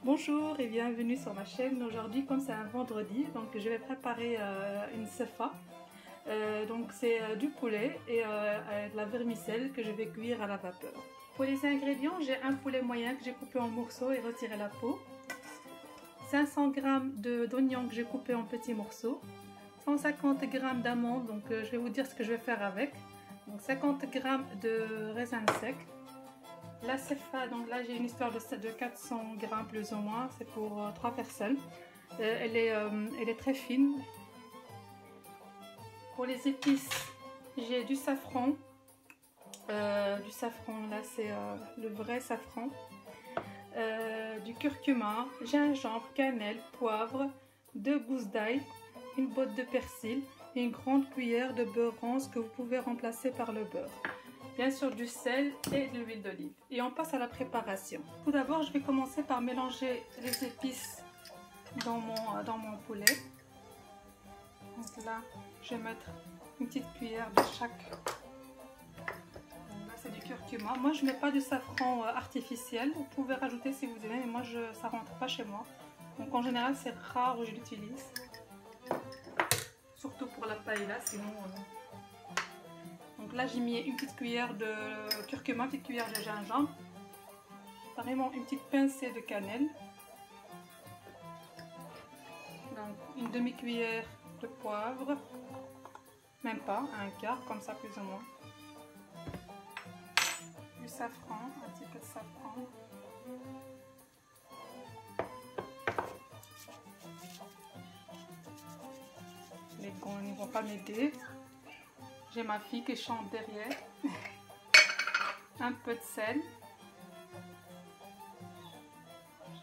Bonjour et bienvenue sur ma chaîne. Aujourd'hui, comme c'est un vendredi, donc je vais préparer une sefa. Donc c'est du poulet et de la vermicelle que je vais cuire à la vapeur. Pour les ingrédients, j'ai un poulet moyen que j'ai coupé en morceaux et retiré la peau, 500 g d'oignons que j'ai coupé en petits morceaux, 150 g d'amandes, donc je vais vous dire ce que je vais faire avec, donc 50 g de raisins secs. La sefa, donc là j'ai une histoire de 400 g plus ou moins, c'est pour 3 personnes. Elle est très fine. Pour les épices, j'ai du safran. Là c'est le vrai safran. Du curcuma, gingembre, cannelle, poivre, 2 gousses d'ail, une botte de persil et une grande cuillère de beurre rance que vous pouvez remplacer par le beurre. Bien sûr du sel et de l'huile d'olive. Et on passe à la préparation. Tout d'abord, je vais commencer par mélanger les épices dans mon poulet. Donc là, je vais mettre une petite cuillère de chaque. Donc là, c'est du curcuma. Moi, je ne mets pas de safran artificiel. Vous pouvez rajouter si vous aimez, mais moi, ça ne rentre pas chez moi. Donc en général, c'est rare où je l'utilise. Surtout pour la paella, sinon... Donc là j'ai mis une petite cuillère de curcuma, une petite cuillère de gingembre, carrément une petite pincée de cannelle, donc une demi-cuillère de poivre, même pas, un quart, comme ça plus ou moins, du safran, un petit peu de safran, les gants ne vont pas m'aider. J'ai ma fille qui chante derrière. Un peu de sel.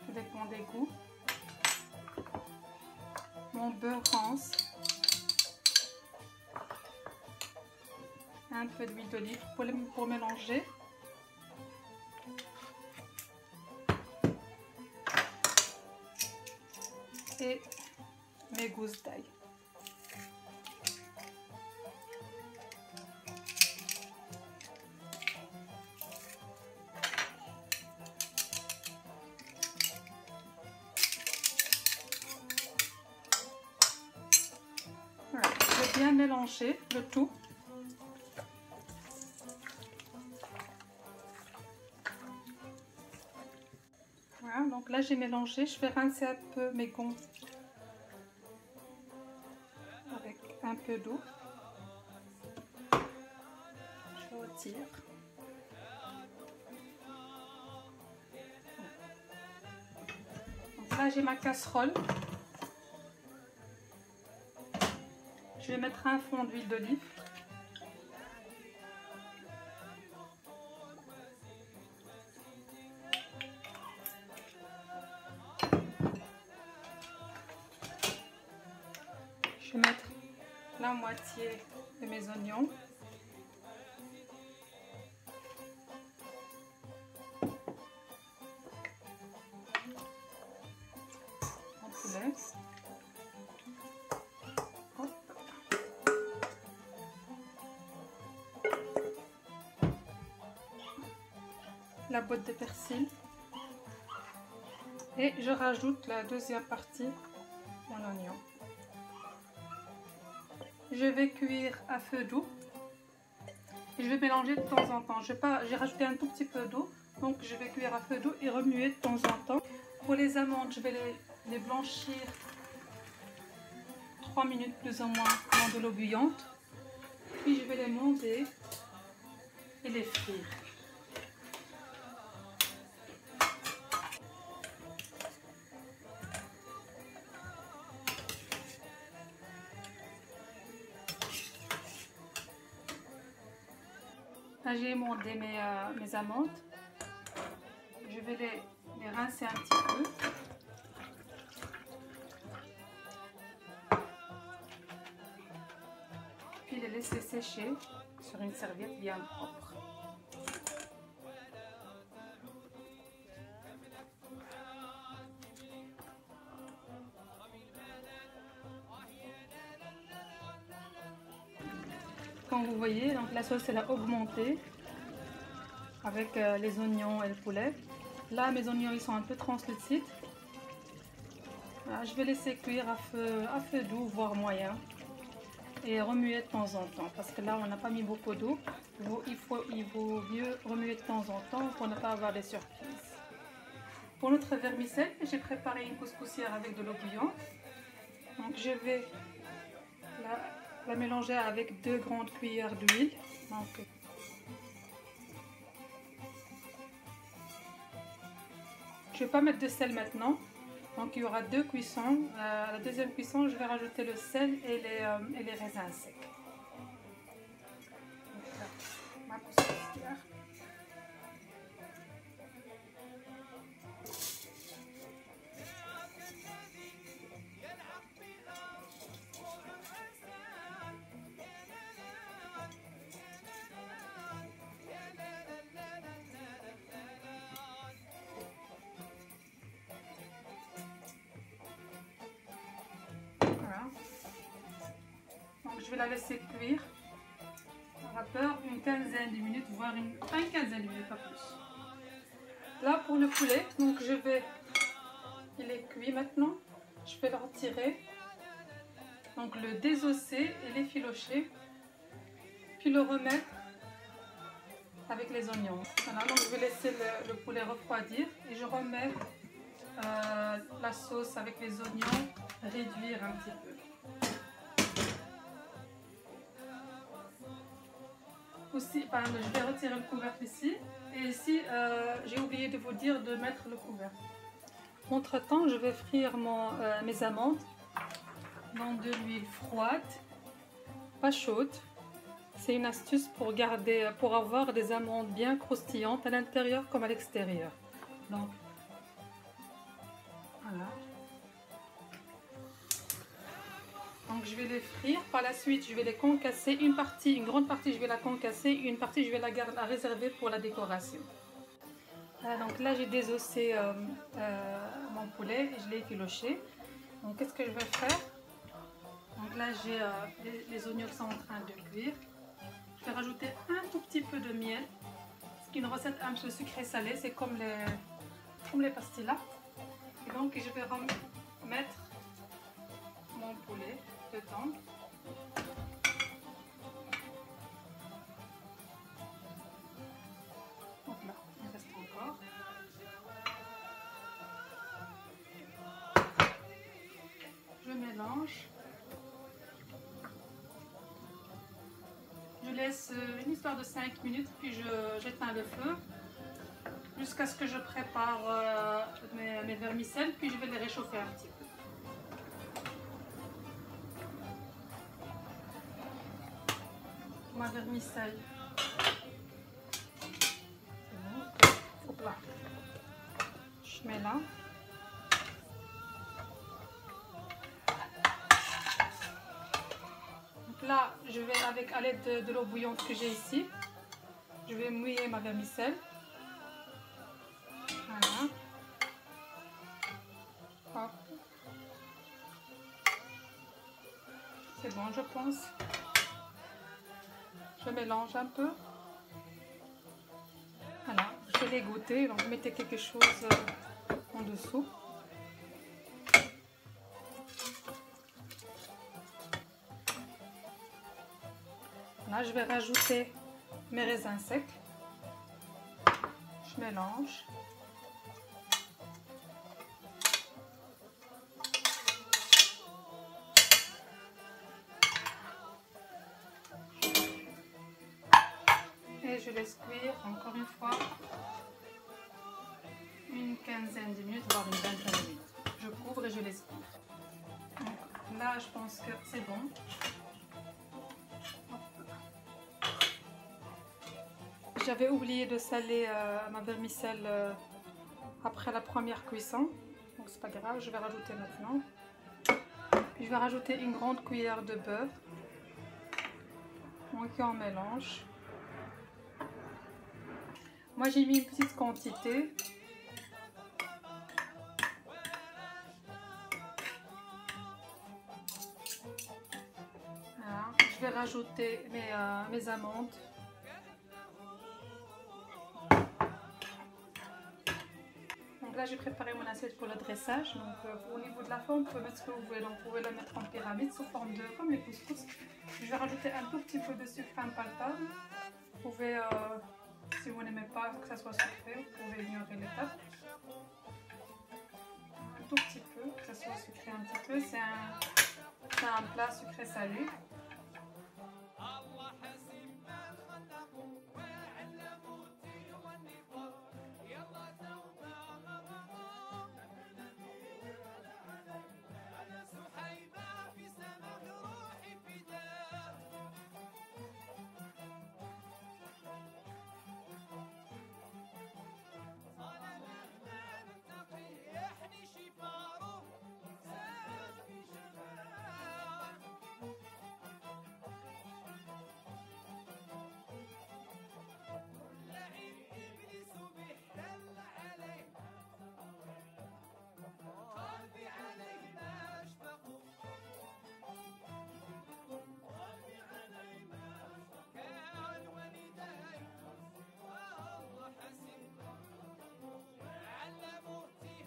Ça dépend des goûts. Mon beurre rance. Un peu d'huile d'olive pour mélanger. Et mes gousses d'ail. Voilà, je vais bien mélanger le tout. Voilà, donc là j'ai mélangé, je vais rincer un peu mes gonds avec un peu d'eau. Je retire. Donc là j'ai ma casserole. Je vais mettre un fond d'huile d'olive. Je vais mettre la moitié de mes oignons. En poulet. La botte de persil et je rajoute la deuxième partie, mon oignon. Je vais cuire à feu doux et je vais mélanger de temps en temps. J'ai rajouté un tout petit peu d'eau, donc je vais cuire à feu doux et remuer de temps en temps. Pour les amandes, je vais les blanchir 3 minutes plus ou moins dans de l'eau bouillante, puis je vais les monder et les frire. Là j'ai émondé mes amandes, je vais les rincer un petit peu. Puis les laisser sécher sur une serviette bien propre. Comme vous voyez, donc la sauce elle a augmenté avec les oignons et le poulet. Là mes oignons ils sont un peu translucides, Voilà, je vais laisser cuire à feu doux, voire moyen. Et remuer de temps en temps, parce que là on n'a pas mis beaucoup d'eau. Il vaut mieux remuer de temps en temps pour ne pas avoir des surprises. Pour notre vermicelle, j'ai préparé une couscoussière avec de l'eau bouillante. Donc je vais la mélanger avec 2 grandes cuillères d'huile. Je ne vais pas mettre de sel maintenant. Donc il y aura 2 cuissons. À la deuxième cuisson, je vais rajouter le sel et les raisins secs. Donc là, ma couscoussière. Je vais la laisser cuire à vapeur une quinzaine de minutes, voire pas une quinzaine de minutes, pas plus. Là pour le poulet, donc il est cuit maintenant. Je vais le retirer, donc le désosser et l'effilocher, puis le remettre avec les oignons. Voilà, donc je vais laisser le poulet refroidir et je remets la sauce avec les oignons, réduire un petit peu. Aussi, je vais retirer le couvercle ici. Et ici, j'ai oublié de vous dire de mettre le couvercle. Entre temps, je vais frire mes amandes dans de l'huile froide, pas chaude. C'est une astuce pour avoir des amandes bien croustillantes à l'intérieur comme à l'extérieur. Donc, voilà. Donc je vais les frire, par la suite je vais les concasser, une grande partie je vais la concasser, une partie je vais la réserver pour la décoration. Voilà, donc là j'ai désossé mon poulet et je l'ai effiloché. Donc qu'est-ce que je vais faire? Donc là j'ai les oignons qui sont en train de cuire. Je vais rajouter un tout petit peu de miel. C'est une recette un peu sucrée salée, c'est comme les pastillas. Et donc je vais remettre mon poulet dedans. Donc là, il reste encore. Je mélange. Je laisse une histoire de 5 minutes, puis j'éteins le feu jusqu'à ce que je prépare mes vermicelles, puis je vais les réchauffer un petit peu. Ma vermicelle. Hop là. Je mets là. Donc là, je vais à l'aide de l'eau bouillante que j'ai ici, je vais mouiller ma vermicelle. Voilà. Hop. C'est bon, je pense. Je mélange un peu. Voilà, je vais l'égoutter, donc mettez quelque chose en dessous. Là, je vais rajouter mes raisins secs. Je mélange. Et je laisse cuire encore une fois une quinzaine de minutes, voire une vingtaine de minutes. Je couvre et je laisse cuire. Donc là, je pense que c'est bon. J'avais oublié de saler ma vermicelle après la première cuisson, donc c'est pas grave, je vais rajouter maintenant. Puis je vais rajouter une grande cuillère de beurre, donc on mélange. Moi j'ai mis une petite quantité. Voilà. Je vais rajouter mes amandes. là j'ai préparé mon assiette pour le dressage. Donc au niveau de la forme, vous pouvez mettre ce que vous voulez. Donc vous pouvez la mettre en pyramide sous forme de comme les couscous. Je vais rajouter un tout petit peu de sucre impalpable. Vous pouvez, si vous n'aimez pas que ça soit sucré, vous pouvez ignorer l'étape. Un tout petit peu, que ça soit sucré un petit peu. C'est un plat sucré salé.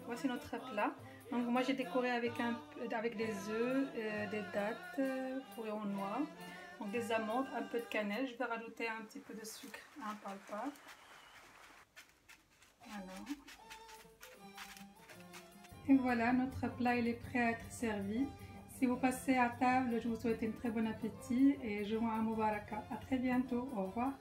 Voici notre plat. Donc moi j'ai décoré avec des œufs, des dattes fourrées en noix, donc des amandes, un peu de cannelle. Je vais rajouter un petit peu de sucre impalpable. Voilà. Et voilà, notre plat il est prêt à être servi. Si vous passez à table, je vous souhaite un très bon appétit et je vous souhaite un mubaraka. À très bientôt. Au revoir.